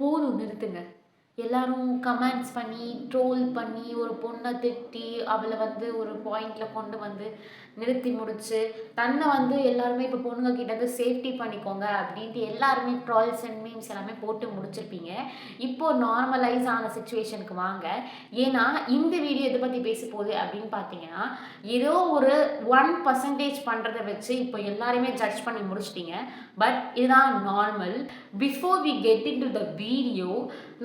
போதும் நிறுத்துங்க. எல்லாரும் கமெண்ட்ஸ் பண்ணி, ட்ரோல் பண்ணி, ஒரு பொண்ண திட்டி, அவள வந்து ஒரு பாயிண்ட்ல கொண்டு வந்து நிறுத்தி முடிச்சு, தன்னை வந்து எல்லாருமே இப்போ பொண்ணுங்க கிட்ட இருந்து சேஃப்டி பண்ணிக்கோங்க அப்படின்ட்டு எல்லாருமே ட்ரால்ஸ் அண்ட் மீம்ஸ் எல்லாமே போட்டு முடிச்சிருப்பீங்க. இப்போ நார்மலைஸ் ஆன சிச்சுவேஷனுக்கு வாங்க. ஏன்னா இந்த வீடியோ எதை பத்தி பேச போகுது அப்படின்னு பார்த்தீங்கன்னா, ஏதோ ஒரு 1% பண்றத வச்சு இப்போ எல்லாருமே ஜட்ஜ் பண்ணி முடிச்சிட்டீங்க. பட் இதுதான் normal. Before we get into the video,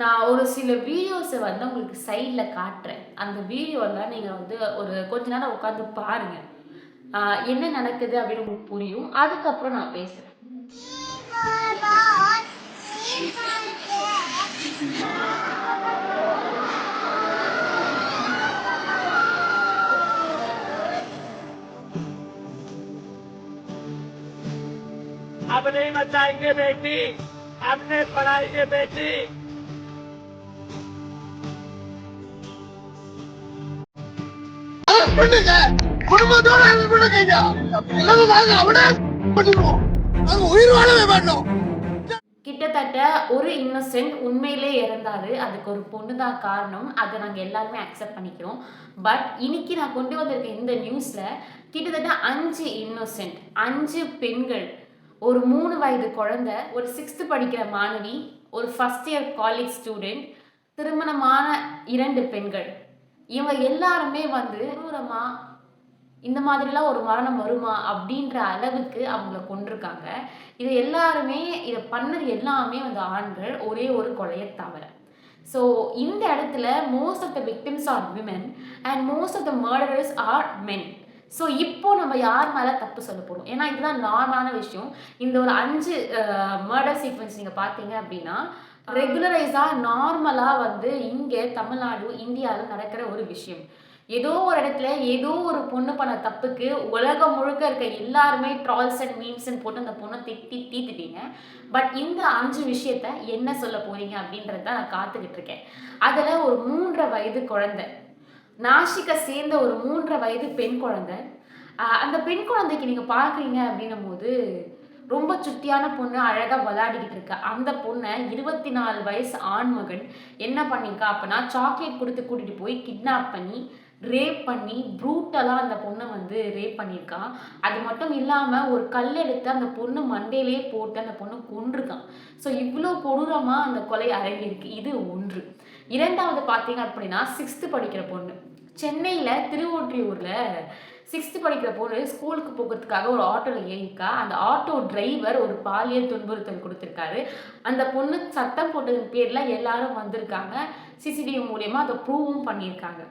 நான் ஒரு சில வீடியோஸை வந்து உங்களுக்கு சைடில் காட்டுறேன். அந்த வீடியோவில் நீங்கள் வந்து ஒரு கொஞ்ச நேரம் உட்காந்து பாருங்க. என்ன நடக்குது அப்படின்னு உங்களுக்கு புரியும். அதுக்கப்புறம் நான் பேசுறேன். अब नहीं मचाएंगे बेटी, हमने पढ़ाएंगे बेटी। பண்ணுங்க குடும்பத்தோட பண்ணுங்க அவனே பண்ணுவோம். அது உயிர் வாழவே மாட்டோம். கிட்டத்தட்ட ஒரு இன்னசென்ட் உண்மையிலே இறந்தாரு. அதுக்கு ஒரு பொண்ணு தான் காரணம். அதை நாங்கள் எல்லாருமே அக்செப்ட் பண்ணிக்கிறோம். பட் இன்னைக்கு நான் கொண்டு வந்திருக்க இந்த நியூஸ்ல கிட்டத்தட்ட 5 இன்னசென்ட், 5 பெண்கள், ஒரு 3 வயது குழந்தை, ஒரு 6th படிக்கிற மாணவி, ஒரு ஃபர்ஸ்ட் இயர் காலேஜ் ஸ்டூடெண்ட், திருமணமான 2 பெண்கள், இவங்க எல்லாருமே வந்து கொடூரமா இந்த மாதிரிலாம் ஒரு மரணம் வருமா அப்படின்ற அளவுக்கு அவங்கள கொண்டிருக்காங்க. இது எல்லாருமே இதை பண்ணது எல்லாமே வந்து ஆண்கள், ஒரே ஒரு கொலையை தவிர. ஸோ இந்த இடத்துல most of the victims are women and most of the murderers are men. So இப்போ நம்ம யார் மேலே தப்பு சொல்ல போகிறோம்? ஏன்னா இதுதான் நார்மலான விஷயம். இந்த ஒரு 5 மர்டர் சீக்வன்ஸ் நீங்கள் பார்த்தீங்க அப்படின்னா ரெகுலரைஸாக நார்மலாக வந்து இங்கே தமிழ்நாடு, இந்தியாவில் நடக்கிற ஒரு விஷயம். ஏதோ ஒரு இடத்துல ஏதோ ஒரு பொண்ணு பண்ண தப்புக்கு உலகம் முழுக்க இருக்க எல்லாருமே ட்ரால்ஸ் அண்ட் மீம்ஸ்ன்னு போட்டு அந்த பொண்ணை தீத்துட்டீங்க. பட் இந்த 5 விஷயத்த என்ன சொல்ல போறீங்க அப்படின்றத நான் காத்துக்கிட்டு இருக்கேன். அதில் ஒரு 3 வயது குழந்தை, நாசிக்கை சேர்ந்த ஒரு 3 வயது பெண் குழந்தை. அந்த பெண் குழந்தைக்கு நீங்கள் பார்க்குறீங்க அப்படின்னும் போது ரொம்ப சுட்டியான பொண்ணு, அழகாக விளையாடிக்கிட்டு இருக்கா. அந்த பொண்ணை 24 வயசு ஆண்மகன் என்ன பண்ணியிருக்கா அப்படின்னா, சாக்லேட் கொடுத்து கூட்டிகிட்டு போய் கிட்னாப் பண்ணி ரேப் பண்ணி ப்ரூட்டலாக அந்த பொண்ணை வந்து ரேப் பண்ணியிருக்கான். அது மட்டும் இல்லாமல் ஒரு கல் எடுத்து அந்த பொண்ணு மண்டையிலே போட்டு அந்த பொண்ணு கொன்றுருக்கான். ஸோ இவ்வளோ கொடூரமாக அந்த கொலை அரங்கிருக்கு. இது ஒன்று. 2வது பார்த்தீங்க அப்படின்னா 6th படிக்கிற பொண்ணு, சென்னையில் திருவொற்றியூரில் 6th படிக்கிற பொண்ணு ஸ்கூலுக்கு போகிறதுக்காக ஒரு ஆட்டோவில் ஏறிக்கா. அந்த ஆட்டோ டிரைவர் ஒரு பாலியல் துன்புறுத்தல் கொடுத்துருக்காரு. அந்த பொண்ணு சத்தம் போட்டதன் பேரில் எல்லாரும் வந்திருக்காங்க. சிசிடிவி மூலயமா அதை ப்ரூவும் பண்ணியிருக்காங்க.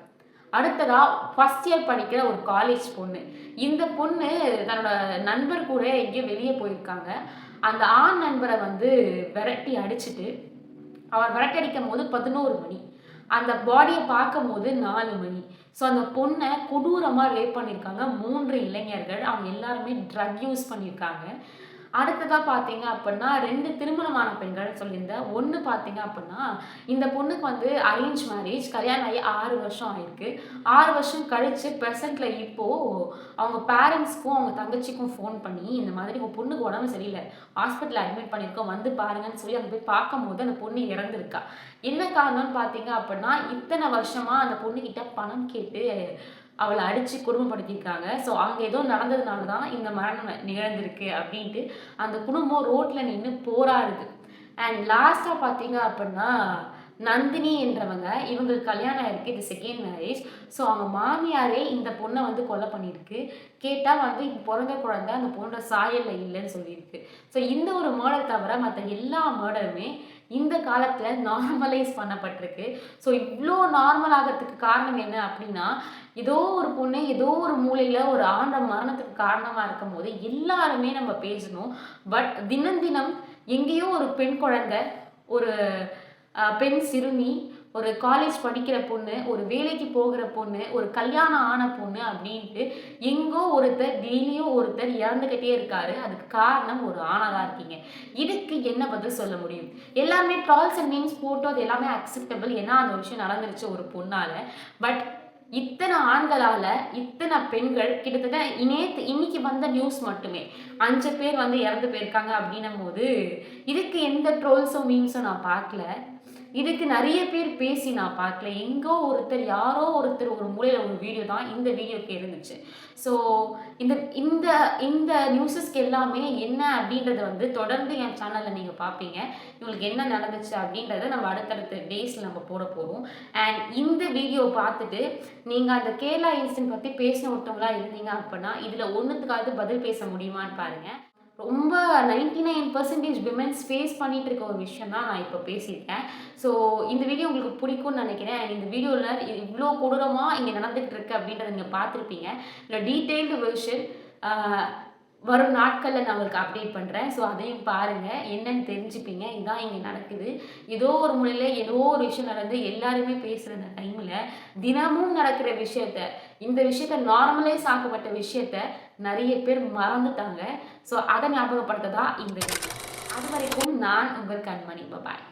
அடுத்ததா ஃபர்ஸ்ட் இயர் படிக்கிற ஒரு காலேஜ் பொண்ணு. இந்த பொண்ணு தன்னோட நண்பர் கூட எங்கேயோ வெளியே போயிருக்காங்க. அந்த ஆண் நண்பரை வந்து விரட்டி அடிச்சுட்டு, அவர் விரட்டி அடிக்கும் போது 11 மணி, அந்த பாடியை பார்க்கும் போது 4 மணி. ஸோ அந்த பொண்ணை கொடூரமாக ரேப் பண்ணியிருக்காங்க 3 இளைஞர்கள். அவங்க எல்லாருமே ட்ரக் யூஸ் பண்ணியிருக்காங்க. அடுத்ததாக பார்த்தீங்க அப்படின்னா 2 திருமணமான பெண்கள் சொல்லியிருந்தேன். ஒன்று பார்த்தீங்க அப்படின்னா இந்த பொண்ணுக்கு வந்து அரேஞ்ச் மேரேஜ், கல்யாணம் ஆகி 6 வருஷம் ஆயிருக்கு. 6 வருஷம் கழித்து ப்ரெசென்ட்டில் இப்போது அவங்க பேரண்ட்ஸ்க்கும் அவங்க தங்கச்சிக்கும் ஃபோன் பண்ணி, இந்த மாதிரி உங்கள் பொண்ணுக்கு உடம்பு சரியில்லை, ஹாஸ்பிட்டலில் அட்மிட் பண்ணியிருக்கோம், வந்து பாருங்கன்னு சொல்லி அங்கே போய் பார்க்கும்போது அந்த பொண்ணு இறந்துருக்கா. என்ன காரணம்னு பார்த்தீங்க அப்படின்னா, இத்தனை வருஷமாக அந்த பொண்ணுக்கிட்ட பணம் கேட்டு அவளை அடித்து கொடுமைப்படுத்தியிருக்காங்க. ஸோ அங்கே ஏதோ நடந்ததுனால தான் இந்த மரணம் நிகழ்ந்திருக்கு அப்படின்ட்டு அந்த குடும்பம் ரோட்டில் நின்று போராடுது. அண்ட் லாஸ்ட்டாக பார்த்தீங்க அப்படின்னா நந்தினி என்றவங்க, இவங்களுக்கு கல்யாணம் ஆயிருக்கு, இது 2nd மேரேஜ். ஸோ அவங்க மாமியாரே இந்த பொண்ணை வந்து கொலை பண்ணியிருக்கு. கேட்டால் வந்து இப்போ பிறந்த குழந்தை அந்த பொண்ணோட சாயலில் இல்லைன்னு சொல்லியிருக்கு. ஸோ இந்த ஒரு மர்டர் தவிர மற்ற எல்லா மர்டருமே இந்த காலத்தில் நார்மலைஸ் பண்ணப்பட்டிருக்கு. ஸோ இவ்வளோ நார்மல் ஆகிறதுக்கு காரணம் என்ன அப்படின்னா, ஏதோ ஒரு பொண்ணு ஏதோ ஒரு மூலையில் ஒரு ஆண்ட மரணத்துக்கு காரணமாக இருக்கும் போது எல்லாருமே நம்ம பேசணும். பட் தினம் தினம் எங்கேயோ ஒரு பெண் குழந்தை, ஒரு பெண் சிறுமி, ஒரு காலேஜ் படிக்கிற பொண்ணு, ஒரு வேலைக்கு போகிற பொண்ணு, ஒரு கல்யாணம் ஆன பொண்ணு அப்படின்ட்டு எங்கோ ஒருத்தர் டெய்லியும் ஒருத்தர் இறந்துக்கிட்டே இருக்காரு. அதுக்கு காரணம் ஒரு ஆணாக தான் இருக்கீங்க. இதுக்கு என்ன பதில் சொல்ல முடியும்? எல்லாமே ட்ரால்ஸ் அண்ட் மீம்ஸ் போட்டு அது எல்லாமே அக்செப்டபிள், ஏன்னா அந்த விஷயம் நடந்துருச்சு ஒரு பொண்ணால். பட் இத்தனை ஆண்களால் இத்தனை பெண்கள் கிட்டத்தட்ட இன்னைக்கு வந்த நியூஸ் மட்டுமே 5 பேர் வந்து இறந்து போயிருக்காங்க அப்படின்னும் போது இதுக்கு எந்த ட்ரோல்ஸும் மீம்ஸும் நான் பார்க்கல. இதுக்கு நிறைய பேர் பேசி நான் பார்க்கல. எங்கோ யாரோ ஒருத்தர் ஒரு மூலையில் ஒரு வீடியோ தான் இந்த வீடியோக்கு இருந்துச்சு. ஸோ இந்த இந்த இந்த நியூஸஸ்க்கு எல்லாமே என்ன அப்படின்றத வந்து தொடர்ந்து என் சேனலில் நீங்கள் பார்ப்பீங்க. இவங்களுக்கு என்ன நடந்துச்சு அப்படின்றத நம்ம அடுத்தடுத்த டேஸில் நம்ம போட போகிறோம். அண்ட் இந்த வீடியோ பார்த்துட்டு நீங்கள் அந்த கேரளா இன்சிடென்ட் பற்றி பேசின ஒருத்தவங்களா இருந்தீங்க அப்படின்னா இதில் ஒன்றுத்துக்காவது பதில் பேச முடியுமான்னு பாருங்கள். ரொம்ப 99% விமென்ஸ் ஃபேஸ் பண்ணிட்டு இருக்க ஒரு விஷயம் தான் நான் இப்போ பேசியிருக்கேன். ஸோ இந்த வீடியோ உங்களுக்கு பிடிக்கும்னு நினைக்கிறேன். இந்த வீடியோவில் இவ்வளோ கொடூரமாக இங்கே நடந்துகிட்டு இருக்கு அப்படின்றத நீங்கள் பார்த்துருப்பீங்க. இல்லை டீட்டெயில்டு வெர்ஷன் வரும் நாட்களில் நான் உங்களுக்கு அப்டேட் பண்ணுறேன். ஸோ அதையும் பாருங்கள், என்னன்னு தெரிஞ்சுப்பீங்க. இதுதான் இங்கே நடக்குது. ஏதோ ஒரு முறையில் ஏதோ ஒரு விஷயம் நடந்து எல்லாருமே பேசுகிற அந்த டைமில் தினமும் நடக்கிற இந்த விஷயத்த நார்மலைஸ் ஆக்கப்பட்ட விஷயத்த நிறைய பேர் மறந்துட்டாங்க. ஸோ அதை ஞாபகப்படுத்த தான் இந்த வீடியோ. அது வரைக்கும் நான் உங்கள் கண்மணி. பாய்.